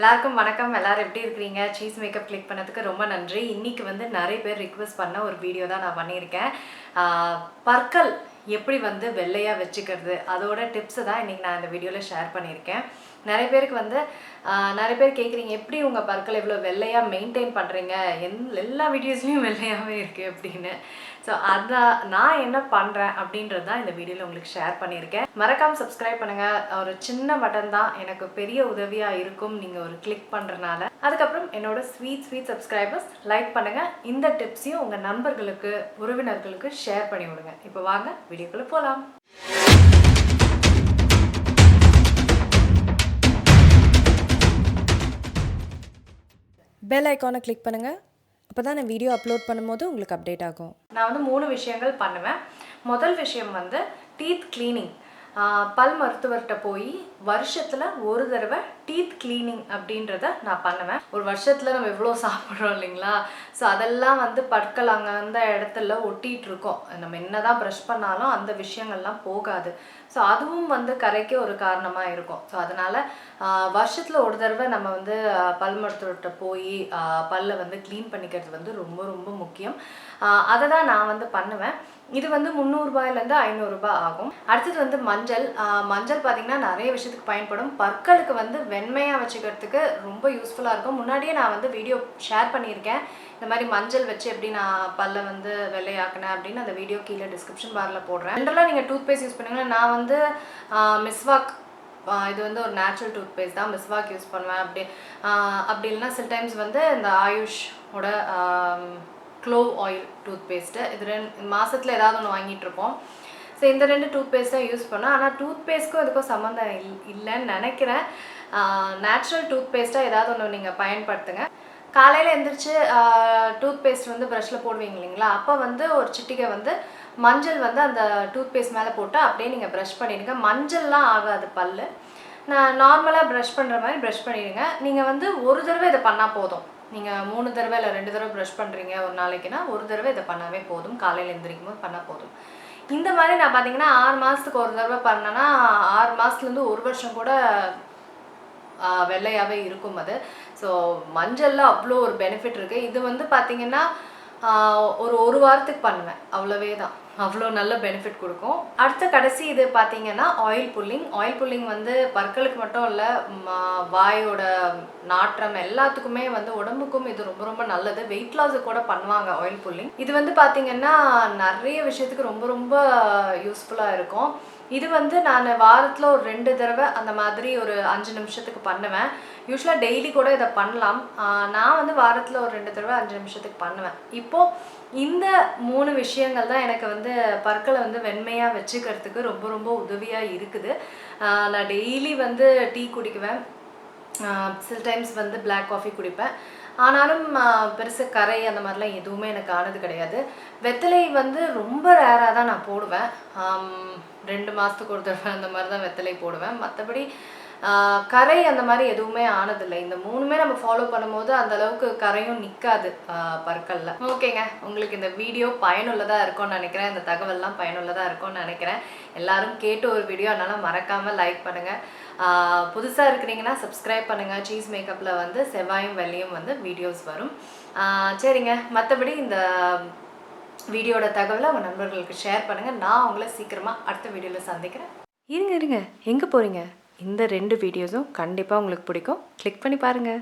எல்லாருக்கும் வணக்கம். எல்லாரும் எப்படி இருக்கீங்க? சீஸ் மேக்கப் கிளிக் பண்ணதுக்கு ரொம்ப நன்றி. இன்னைக்கு வந்து நிறைய பேர் ரிக்வெஸ்ட் பண்ண ஒரு வீடியோ தான் நான் பண்ணியிருக்கேன். பற்கள் எப்படி வந்து வெள்ளையாக வச்சுக்கிறது அதோட டிப்ஸை தான் இன்றைக்கி நான் இந்த வீடியோவில் ஷேர் பண்ணியிருக்கேன். நிறைய பேருக்கு வந்து நிறைய பேர் கேட்குறீங்க, எப்படி உங்கள் பற்கள் எவ்வளோ வெள்ளையாக மெயின்டைன் பண்ணுறீங்க, எல்லா வீடியோஸ்லேயும் வெள்ளையாகவே இருக்குது அப்படின்னு. ஸோ அதான் நான் என்ன பண்ணுறேன் அப்படின்றது தான் இந்த வீடியோவில் உங்களுக்கு ஷேர் பண்ணியிருக்கேன். மறக்காமல் சப்ஸ்கிரைப் பண்ணுங்கள். ஒரு சின்ன பட்டன் தான் எனக்கு பெரிய உதவியாக இருக்கும் நீங்கள் ஒரு கிளிக் பண்ணுறனால. அதுக்கப்புறம் என்னோட ஸ்வீட் சப்ஸ்கிரைபர்ஸ் லைக் பண்ணுங்கள். இந்த டிப்ஸையும் உங்கள் நண்பர்களுக்கு உறவினர்களுக்கு ஷேர் பண்ணி விடுங்க. இப்போ வாங்க வீடியோக்குள்ளே போகலாம். பெல் ஐக்கானை கிளிக் பண்ணுங்கள். அப்போ தான் நான் வீடியோ அப்லோட் பண்ணும்போது உங்களுக்கு அப்டேட் ஆகும். நான் வந்து 3 விஷயங்கள் பண்ணுவேன். முதல் விஷயம் வந்து டீத் கிளீனிங். பல் மருத்துவர்கிட்ட போய் வருஷத்தில் ஒரு தடவை டீத் கிளீனிங் அப்படின்றத நான் பண்ணுவேன். ஒரு வருஷத்தில் நம்ம எவ்வளோ சாப்பிட்றோம் இல்லைங்களா? ஸோ அதெல்லாம் வந்து பற்கள் அங்கே அந்த இடத்துல ஒட்டிகிட்டு இருக்கோம். நம்ம என்ன தான் ப்ரஷ் பண்ணாலும் அந்த விஷயங்கள்லாம் போகாது. ஸோ அதுவும் வந்து கரைக்க ஒரு காரணமாக இருக்கும். ஸோ அதனால் வருஷத்தில் ஒரு தடவை நம்ம வந்து பல் மருத்துவர்கிட்ட போய் பல்லை வந்து க்ளீன் பண்ணிக்கிறது வந்து ரொம்ப ரொம்ப முக்கியம். அதை தான் நான் வந்து பண்ணுவேன். இது வந்து 300 ரூபாயிலேருந்து 500 ரூபாய் ஆகும். அடுத்தது வந்து மஞ்சள். மஞ்சள் பார்த்திங்கன்னா நிறைய விஷயத்துக்கு பயன்படும். பற்களுக்கு வந்து வெண்மையாக வச்சுக்கிறதுக்கு ரொம்ப யூஸ்ஃபுல்லாக இருக்கும். முன்னாடியே நான் வந்து வீடியோ ஷேர் பண்ணியிருக்கேன். இந்த மாதிரி மஞ்சள் வச்சு எப்படி நான் பல்லை வந்து வெள்ளையாக்கினேன் அப்படின்னு அந்த வீடியோ கீழே டிஸ்கிரிப்ஷன் பாரில் போடுறேன். ஜென்ரலாக நீங்கள் டூத் பேஸ்ட் யூஸ் பண்ணுங்கன்னா நான் வந்து மிஸ்வாக், இது வந்து ஒரு நேச்சுரல் டூத் பேஸ்ட் தான், மிஸ்வாக் யூஸ் பண்ணுவேன். அப்படி இல்லைன்னா சில டைம்ஸ் வந்து இந்த ஆயுஷோட க்ளோவ் ஆயில் டூத் பேஸ்ட்டு, இது மாதத்தில் ஏதாவது ஒன்று வாங்கிட்டுருப்போம். ஸோ இந்த 2 டூத் பேஸ்ட் தான் யூஸ் பண்ணேன். ஆனால் டூத் பேஸ்ட்க்கும் இதுக்கும் சம்மந்தம் இல்லைன்னு நினைக்கிறேன். நேச்சுரல் டூத் பேஸ்ட்டாக ஏதாவது ஒன்று நீங்கள் பயன்படுத்துங்க. காலையில் எழுந்திரிச்சு டூத் பேஸ்ட் வந்து ப்ரஷில் போடுவீங்க இல்லைங்களா? அப்போ வந்து ஒரு சிட்டிகை வந்து மஞ்சள் வந்து அந்த டூத் பேஸ்ட் மேலே போட்டு அப்படியே நீங்கள் ப்ரஷ் பண்ணிடுங்க. மஞ்சள்லாம் ஆகாது பல். நான் நார்மலாக ப்ரஷ் பண்ணுற மாதிரி ப்ரஷ் பண்ணிடுங்க. நீங்கள் வந்து ஒரு தடவை இதை பண்ணால் போதும். நீங்கள் 3 தடவை இல்லை 2 தடவை ப்ரஷ் பண்ணுறீங்க ஒரு நாளைக்குன்னா ஒரு தடவை இதை பண்ணாவே போதும். காலையில் எழுந்திரிக்கும் போது பண்ணால் போதும். இந்த மாதிரி நான் பார்த்தீங்கன்னா 6 மாதத்துக்கு ஒரு தடவை பண்ணேன்னா 6 மாதத்துலேருந்து 1 வருஷம் கூட வெள்ளையாகவே இருக்கும் அது. ஸோ மஞ்சளில் அவ்வளோ ஒரு பெனிஃபிட் இருக்குது. இது வந்து பார்த்திங்கன்னா ஒரு வாரத்துக்கு பண்ணுவேன், அவ்வளோவே தான். அவ்வளோ நல்ல பெனிஃபிட் கொடுக்கும். அடுத்த கடைசி இது பார்த்தீங்கன்னா ஆயில் புல்லிங் வந்து பற்களுக்கு மட்டும் இல்லை, வாயோட நாற்றம் எல்லாத்துக்குமே வந்து உடம்புக்கும் இது ரொம்ப ரொம்ப நல்லது. வெயிட் லாஸுக்கு கூட பண்ணுவாங்க ஆயில் புல்லிங். இது வந்து பார்த்தீங்கன்னா நிறைய விஷயத்துக்கு ரொம்ப ரொம்ப யூஸ்ஃபுல்லாக இருக்கும். இது வந்து நான் வாரத்தில் ஒரு 2 தடவை அந்த மாதிரி ஒரு 5 நிமிஷத்துக்கு பண்ணுவேன். யூஸ்வலாக டெய்லி கூட இதை பண்ணலாம். நான் வந்து வாரத்தில் ஒரு 2 தடவை 5 நிமிஷத்துக்கு பண்ணுவேன். இப்போது இந்த 3 விஷயங்கள் தான் எனக்கு வந்து பற்களை வந்து வெண்மையாக வச்சுக்கிறதுக்கு ரொம்ப ரொம்ப உதவியாக இருக்குது. நான் டெய்லி வந்து டீ குடிக்குவேன். சில டைம்ஸ் வந்து பிளாக் காஃபி குடிப்பேன். ஆனாலும் பெருசு கரை அந்த மாதிரிலாம் எதுவுமே எனக்கு ஆனது கிடையாது. வெத்தலை வந்து ரொம்ப ரேராக தான் நான் போடுவேன். 2 மாதத்துக்கு ஒரு தடவை அந்த மாதிரி தான் வெத்தலை போடுவேன். மற்றபடி கரை அந்த மாதிரி எதுவுமே ஆனதில்லை. இந்த 3மே நம்ம ஃபாலோ பண்ணும்போது அந்த அளவுக்கு கரையும் நிற்காது பற்களில். ஓகேங்க, உங்களுக்கு இந்த வீடியோ பயனுள்ளதாக இருக்கும்னு நினைக்கிறேன். இந்த தகவல்லாம் பயனுள்ளதாக இருக்கும்னு நினைக்கிறேன். எல்லாரும் கேட்ட ஒரு வீடியோ, அதனால் மறக்காமல் லைக் பண்ணுங்கள். புதுசாக இருக்கிறீங்கன்னா சப்ஸ்கிரைப் பண்ணுங்கள். சீஸ் மேக்கப்பில் வந்து செவ்வாயும் வெள்ளியும் வந்து வீடியோஸ் வரும். சரிங்க, மற்றபடி இந்த வீடியோட தகவலை உங்கள் நண்பர்களுக்கு ஷேர் பண்ணுங்கள். நான் உங்களை சீக்கிரமாக அடுத்த வீடியோவில் சந்திக்கிறேன். இருங்க, எங்கே போகிறீங்க? இந்த 2 வீடியோஸும் கண்டிப்பாக உங்களுக்கு பிடிக்கும். கிளிக் பண்ணி பாருங்கள்.